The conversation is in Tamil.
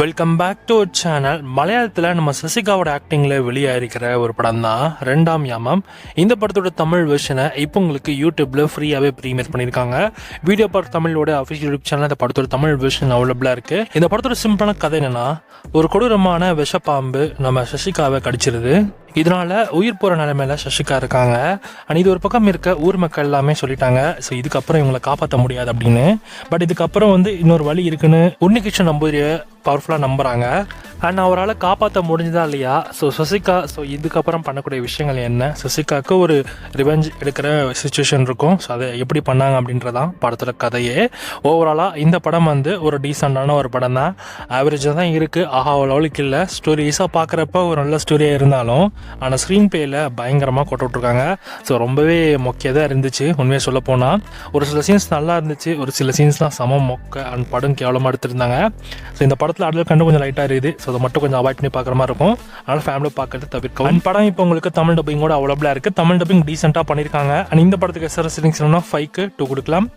Welcome back to our channel. மலையாளத்தில் நம்ம சசிகாவோட ஆக்டிங்கில் வெளியாகிருக்கிற ஒரு படம் தான் ரெண்டாம் யாமம். இந்த படத்தோட தமிழ் வெர்ஷனை இப்போ உங்களுக்கு யூடியூப்பில் ஃப்ரீயாகவே ப்ரீமியர் பண்ணியிருக்காங்க. வீடியோ பார்ட் தமிழோட அஃபிஷியல் யூடியூப் சேனல் இந்த படத்தோட தமிழ் வெர்ஷன் அவைலபிளாக இருக்குது. இந்த படத்தோட சிம்பிளான கதை என்னென்னா, ஒரு கொடூரமான விஷப்பாம்பு நம்ம சசிகாவை கடிச்சிருது. இதனால உயிர் போகிற நிலைமையில சசிகா இருக்காங்க. அண்ட் இது ஒரு பக்கம் இருக்க ஊர் மக்கள் எல்லாமே சொல்லிட்டாங்க, ஸோ இதுக்கப்புறம் இவங்களை காப்பாற்ற முடியாது அப்படின்னு. பட் இதுக்கப்புறம் இன்னொரு வழி இருக்குன்னு உன்னிகிருஷ்ணன் நம்பூதிரி பவர்ஃபுல்லாக நம்புகிறாங்க. அண்ட் அவரால் காப்பாற்ற முடிஞ்சதா இல்லையா, ஸோ சசிகா இதுக்கப்புறம் பண்ணக்கூடிய விஷயங்கள் என்ன, சசிகாவுக்கு ஒரு ரிவெஞ்ச் எடுக்கிற சுச்சுவேஷன் இருக்கும். ஸோ அதை எப்படி பண்ணாங்க அப்படின்றதான் படத்தோட கதையே. ஓவராலாக இந்த படம் ஒரு டீசெண்டான ஒரு படம் தான். ஆவரேஜாக தான் இருக்குது, ஆஹா லெவலுக்கு இல்லை. ஸ்டோரிஸாக பார்க்குறப்ப ஒரு நல்ல ஸ்டோரியாக இருந்தாலும் ஆனால் ஸ்க்ரீன் பிளேயில் பயங்கரமாக கொண்டு விட்ருக்காங்க. ஸோ ரொம்பவே மொக்கையாக இருந்துச்சு உண்மையாக சொல்ல போனால். ஒரு சில சீன்ஸ் நல்லா இருந்துச்சு, ஒரு சில சீன்ஸ்லாம் செம மொக்க அண்ட் படம் கேவலமாக எடுத்துருந்தாங்க. ஸோ இந்த படத்தில் அடல் கண்டு கொஞ்சம் லைட்டாக இருக்குது. ஸோ அதை மட்டும் கொஞ்சம் அவாய்ட் பண்ணி பார்க்குற மாதிரி இருக்கும். அதனால் ஃபேமிலி பார்க்கறது தவிர்க்கும். அண்ட் படம் இப்போ உங்களுக்கு தமிழ் டப்பிங்கோட அவைலபிளாக இருக்குது. தமிழ் டப்பிங் டீசெண்டாக பண்ணியிருக்காங்க. அண்ட் இந்த படத்துக்கு எஸ்ஆர் ரேட்டிங்ஸ் 5க்கு 2 கொடுக்கலாம்.